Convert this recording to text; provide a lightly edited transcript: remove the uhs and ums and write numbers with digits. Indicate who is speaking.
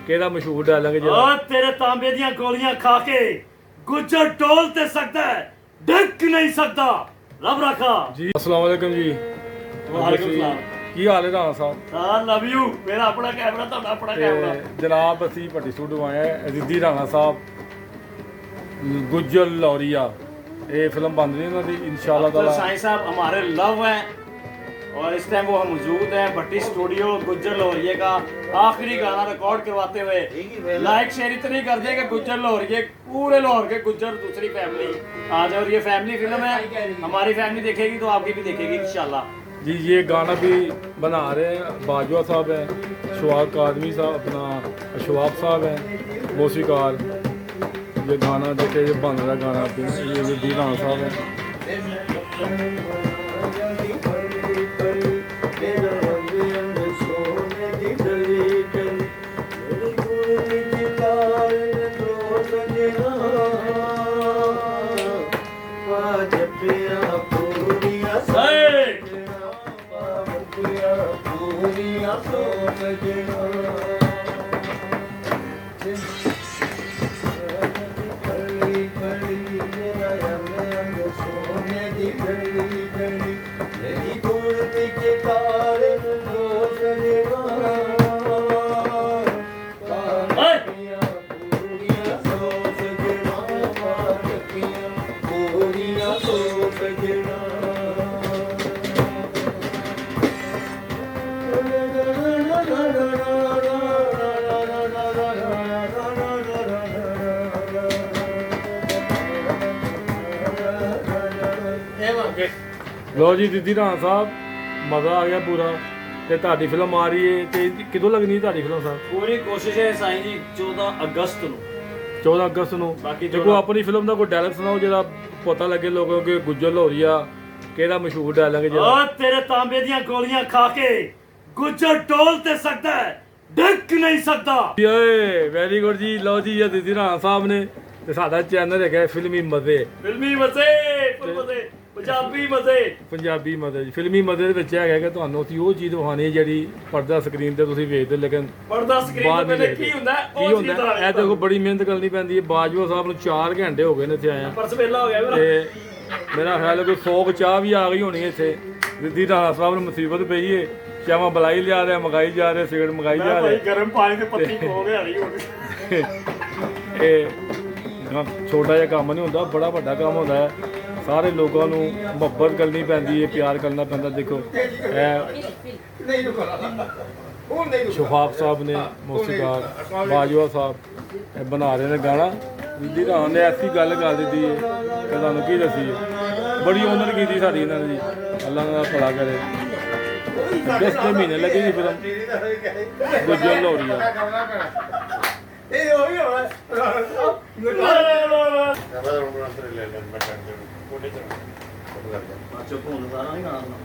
Speaker 1: ਕਿਹੜਾ ਮਸ਼ਹੂਰ ਡਾਇਲੌਗ ਜਿਹੜਾ
Speaker 2: ਓ ਤੇਰੇ ਤਾਂਬੇ ਦੀਆਂ ਗੋਲੀਆਂ ਖਾ ਕੇ ਗੁੱਜਰ ਟੋਲ ਤੇ ਸਕਦਾ ਹੈ, ਡਿੱਗ ਨਹੀਂ ਸਕਦਾ। ਰੱਬ ਰਾਖਾ
Speaker 1: ਜੀ। अस्सलाम वालेकुम जी।
Speaker 2: ਵਾਲੇਕੁਮ ਸਲਾਮ।
Speaker 1: ਕੀ ਹਾਲ ਹੈ ਰਾਣਾ ਸਾਹਿਬ?
Speaker 2: ਆਈ ਲਵ ਯੂ। ਮੇਰਾ ਆਪਣਾ ਕੈਮਰਾ, ਤੁਹਾਡਾ ਆਪਣਾ ਕੈਮਰਾ।
Speaker 1: ਜਨਾਬ ਅਸੀਂ ਭੱਟੀ ਸਟੂਡੀਓ ਆਏ ਹਾਂ। ਅਜ਼ੀਦੀ ਰਾਣਾ ਸਾਹਿਬ गुज्जर लौरिया ये फिल्म बन रही है ना जी इंशाल्लाह ताला।
Speaker 2: साईं साहब हमारे लव हैं और इस टाइम वो हम मौजूद हैं भट्टी स्टूडियो गुज्जर लौरिये का। आखिरी गाना रिकॉर्ड करवाते हुए लाइक शेयर इतनी कर दिए कि गुज्जर लौरिये पूरे लाहौर के गुज्जर दूसरी फैमिली आ जाए। और ये फैमिली फिल्म है, हमारी फैमिली देखेगी तो आपकी भी देखेगी इंशाल्लाह
Speaker 1: जी। ये गाना भी बना रहे हैं बाजवा साहब हैं, शवाब कादमी साहब, अपना शवाब साहब हैं मौसीकार। ये गाना देखे ये बन रहा गाना ये दी राणा साहब है। लो जी दीदी राणा साहब मज़ा आ गया पूरा। ਤੇ ਤੁਹਾਡੀ ਫਿਲਮ ਆ ਰਹੀ ਹੈ ਤੇ ਕਿਦੋਂ ਲੱਗਣੀ ਤੁਹਾਡੀ ਫਿਲਮ ਸਾਹਿਬ?
Speaker 2: ਪੂਰੀ ਕੋਸ਼ਿਸ਼ ਹੈ ਸਾਈਂ ਜੀ 14 ਅਗਸਤ ਨੂੰ।
Speaker 1: 14 ਅਗਸਤ ਨੂੰ। ਦੇਖੋ ਆਪਣੀ ਫਿਲਮ ਦਾ ਕੋਈ ਡਾਇਲੌਗ ਸੁਣਾਓ ਜਿਹੜਾ ਪਤਾ ਲੱਗੇ ਲੋਕਾਂ ਨੂੰ ਕਿ ਗੁੱਜਰ ਲੌਰੀਆ ਕਿਹੜਾ ਮਸ਼ਹੂਰ ਡਾਇਲੌਗ ਜਿਹੜਾ।
Speaker 2: ਓ ਤੇਰੇ ਤਾਂਬੇ ਦੀਆਂ ਗੋਲੀਆਂ ਖਾ ਕੇ ਗੁੱਜਰ ਟੋਲ ਤੇ ਸਕਦਾ ਹੈ, ਡਿੱਗ ਨਹੀਂ ਸਕਦਾ।
Speaker 1: ਏ ਵੈਰੀ ਗੁੱਡ ਜੀ। ਲਓ ਜੀ ਇਹ ਦੀਦੀ ਰਾਣਾ ਸਾਹਿਬ ਨੇ ਤੇ ਸਾਡਾ ਚੈਨਲ ਹੈਗਾ ਫਿਲਮੀ ਮਜ਼ੇ।
Speaker 2: ਫਿਲਮੀ ਮਜ਼ੇ ਪੰਜਾਬੀ ਮਜ਼ੇ।
Speaker 1: ਪੰਜਾਬੀ ਮਜ਼ੇ ਜੀ। ਫਿਲਮੀ ਮਜ਼ੇ ਦੇ ਵਿੱਚ ਹੈਗਾ ਕਿ ਤੁਹਾਨੂੰ ਅਸੀਂ ਉਹ ਚੀਜ਼ ਦਿਖਾਣੀ ਜਿਹੜੀ ਪਰਦਾ ਸਕਰੀਨ ਤੇ ਤੁਸੀਂ ਵੇਖਦੇ ਲੇਕਿਨ
Speaker 2: ਪਰਦਾ ਸਕਰੀਨ ਤੇ ਕੀ ਹੁੰਦਾ
Speaker 1: ਕੀ ਹੁੰਦਾ। ਇਹ ਦੇਖੋ ਬੜੀ ਮਿਹਨਤ ਕਰਨੀ ਪੈਂਦੀ ਹੈ। ਬਾਜਵਾ ਸਾਹਿਬ ਨੂੰ 4 ਘੰਟੇ ਹੋ ਗਏ ਨੇ ਇੱਥੇ ਆਇਆ।
Speaker 2: ਪਰਸ ਵੇਲਾ ਹੋ ਗਿਆ
Speaker 1: ਤੇ ਮੇਰਾ ਖਿਆਲ ਹੈ ਕੋਈ 100 ਚਾਹ ਵੀ ਆ ਗਈ ਹੋਣੀ ਇੱਥੇ। ਦੀਦੀ ਰਾਣਾ ਸਾਹਿਬ ਨੂੰ ਮੁਸੀਬਤ ਪਈ ਹੈ। ਚਾਹਾਂ ਬਲਾਈ ਲਿਆ ਰਿਹਾ, ਮੰਗਾਈ ਜਾ ਰਿਹਾ, ਸਿਗਰਟ ਮੰਗਾਈ ਜਾ ਰਿਹਾ।
Speaker 2: ਗਰਮ ਪਾਣੀ ਤੇ ਪੱਤੀ ਖੋ ਰਿਹਾ ਨਹੀਂ ਹੋਣੀ।
Speaker 1: ਇਹ ਛੋਟਾ ਜਿਹਾ ਕੰਮ ਨਹੀਂ ਹੁੰਦਾ, ਬੜਾ ਵੱਡਾ ਕੰਮ ਹੁੰਦਾ ਹੈ। ਸਾਰੇ ਲੋਕਾਂ ਨੂੰ ਮੁਹੱਬਤ ਕਰਨੀ ਪੈਂਦੀ ਹੈ, ਪਿਆਰ ਕਰਨਾ ਪੈਂਦਾ। ਦੇਖੋ ਇਹ ਸ਼ਫਾਕ ਸਾਹਿਬ ਨੇ ਮੌਸੀਕਾਰ, ਬਾਜਵਾ ਸਾਹਿਬ ਇਹ ਬਣਾ ਰਹੇ ਨੇ ਗਾਣਾ। ਦੀਦੀ ਰਾਣਾ ਨੇ ਐਸੀ ਗੱਲ ਕਰ ਦਿੱਤੀ ਹੈ ਕਿ ਤੁਹਾਨੂੰ ਕੀ ਦੱਸੀਏ। ਬੜੀ ਓਨਰ ਕੀਤੀ ਸਾਡੀ ਇਹਨਾਂ ਨੇ ਜੀ। ਅੱਲਾ ਦਾ ਭਲਾ ਕਰੇ। 10 ਮਹੀਨੇ ਲੱਗੇ ਜੀ ਫਿਲਮ ਗੁੱਜਰ ਲੌਰੀਆ।
Speaker 3: ਇਹ ਹੋਈ ਹੋਇਆ
Speaker 2: ਚੁੱਪ ਹੋਣ ਸਾਰਾ ਨਹੀਂ ਗਾਣਾ।